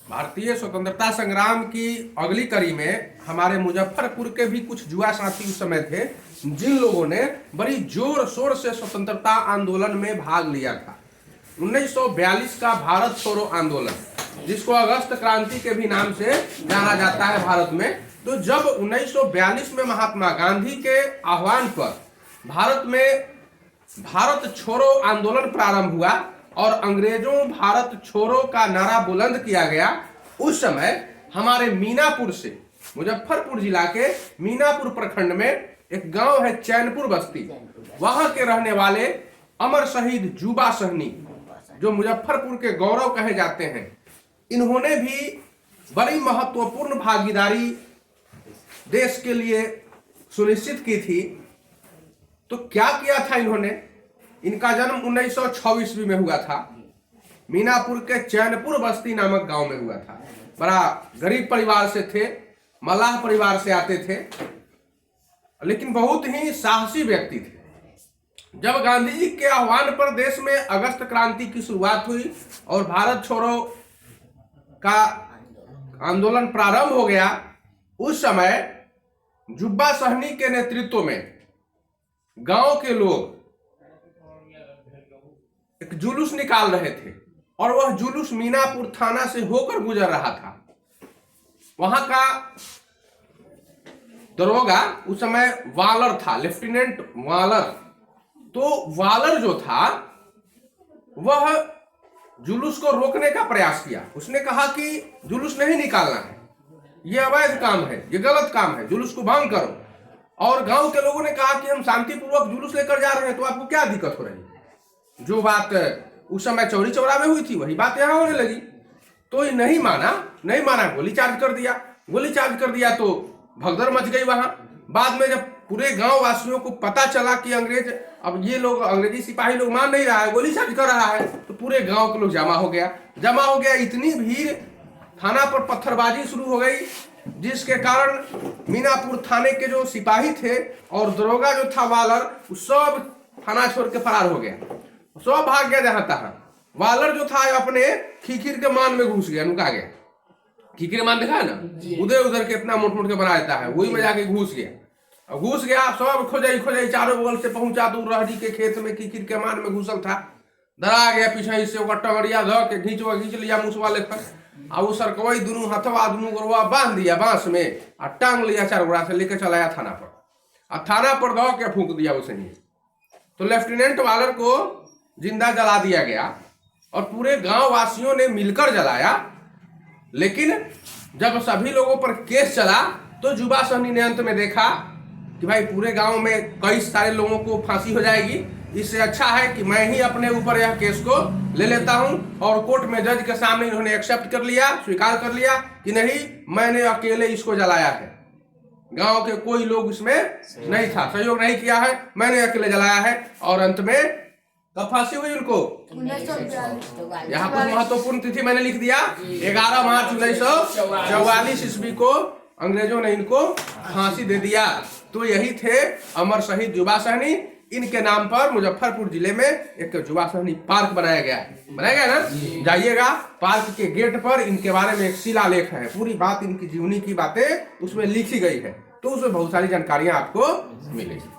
भारतीय स्वतंत्रता संग्राम की अगली कड़ी में हमारे मुजफ्फरपुर के भी कुछ युवा साथी उस समय थे जिन लोगों ने बड़ी जोर शोर से स्वतंत्रता आंदोलन में भाग लिया था। 1942 का भारत छोड़ो आंदोलन, जिसको अगस्त क्रांति के भी नाम से जाना जाता है भारत में। तो जब 1942 में महात्मा गांधी के आह्वान पर भारत में भारत छोड़ो आंदोलन प्रारंभ हुआ और अंग्रेजों भारत छोड़ो का नारा बुलंद किया गया, उस समय हमारे मीनापुर से, मुजफ्फरपुर जिला के मीनापुर प्रखंड में एक गांव है चैनपुर बस्ती, वहां के रहने वाले अमर शहीद जुबा सहनी, जो मुजफ्फरपुर के गौरव कहे जाते हैं, इन्होंने भी बड़ी महत्वपूर्ण भागीदारी देश के लिए सुनिश्चित की थी। तो क्या किया था इन्होंने? इनका जन्म 1926 में हुआ था। मीनापुर के चैनपुर बस्ती नामक गांव में हुआ था। बड़ा गरीब परिवार से थे, मल्लाह परिवार से आते थे, लेकिन बहुत ही साहसी व्यक्ति थे। जब गांधी जी के आह्वान पर देश में अगस्त क्रांति की शुरुआत हुई और भारत छोड़ो का आंदोलन प्रारंभ हो गया, उस समय जुब्बा सहनी के नेतृत्व में गांव के लोग एक जुलूस निकाल रहे थे और वह जुलूस मीनापुर थाना से होकर गुजर रहा था। वहां का दरोगा उस समय वालर था, लेफ्टिनेंट वालर। तो वालर जो था वह जुलूस को रोकने का प्रयास किया। उसने कहा कि जुलूस नहीं निकालना है, यह अवैध काम है, यह गलत काम है, जुलूस को भंग करो। और गांव के लोगों ने कहा कि हम शांतिपूर्वक जुलूस लेकर जा रहे हैं, तो आपको क्या दिक्कत हो रही है? जो बात उस समय चौरी चौरा में हुई थी वही बात यहाँ होने लगी। तो ये नहीं माना, गोली चार्ज कर दिया तो भगदड़ मच गई वहां। बाद में जब पूरे गांव वासियों को पता चला कि अब ये लोग अंग्रेजी सिपाही लोग मान नहीं रहा है, गोली चार्ज कर रहा है, तो पूरे गांव के लोग जमा हो गया। इतनी भीड़, थाना पर पत्थरबाजी शुरू हो गई, जिसके कारण मीनापुर थाने के जो सिपाही थे और दरोगा जो था वालर, सब थाना छोड़ के फरार हो गया, सब भाग गया जहां तहां। वालर जो था अपने खीखीर के मान में घुस गया, नुका गया। खीखीर मान देखा है ना, उधर के इतना मोट के बना देता है, वही में जाके घुस गया। सब खोजाई चारों बगल से पहुंचा, दूर रहरी के खेत में खीखीर के मान में घुसल था। डरा गया, पीछे से ओकर टंगड़िया धो के घींच लिया मुसवा लेकर, और वो सरकवई दोनों हथवा दोनों गोरवा बांध दिया बांस में और टांग लिया, चार गोरा से लेकर चलाया थाना पर, और थाना पर दो के फूंक दिया उसे। तो लेफ्टिनेंट वालर को जिंदा जला दिया गया और पूरे गांव वासियों ने मिलकर जलाया। लेकिन जब सभी लोगों पर केस चला तो जुबा सहनी ने अंत में देखा कि भाई पूरे गांव में कई सारे लोगों को फांसी हो जाएगी, इससे अच्छा है कि मैं ही अपने ऊपर यह केस को ले लेता हूं। और कोर्ट में जज के सामने इन्होंने एक्सेप्ट कर लिया, स्वीकार कर लिया कि नहीं, मैंने अकेले इसको जलाया है, गांव के कोई लोग इसमें नहीं था, सहयोग नहीं किया है, मैंने अकेले जलाया है। और अंत में कब फांसी हुई उनको? यहाँ पर महत्वपूर्ण तिथि मैंने लिख दिया, 11 मार्च 1944 ईस्वी को अंग्रेजों ने इनको फांसी दे दिया। तो यही थे अमर शहीद जुबा सहनी। इनके नाम पर मुजफ्फरपुर जिले में एक जुबा सहनी पार्क बनाया गया ना। जाइएगा, पार्क के गेट पर इनके बारे में एक शिलालेख है, पूरी बात इनकी जीवनी की बातें उसमें लिखी गई है, तो उसमें बहुत सारी जानकारियां आपको मिलेगी।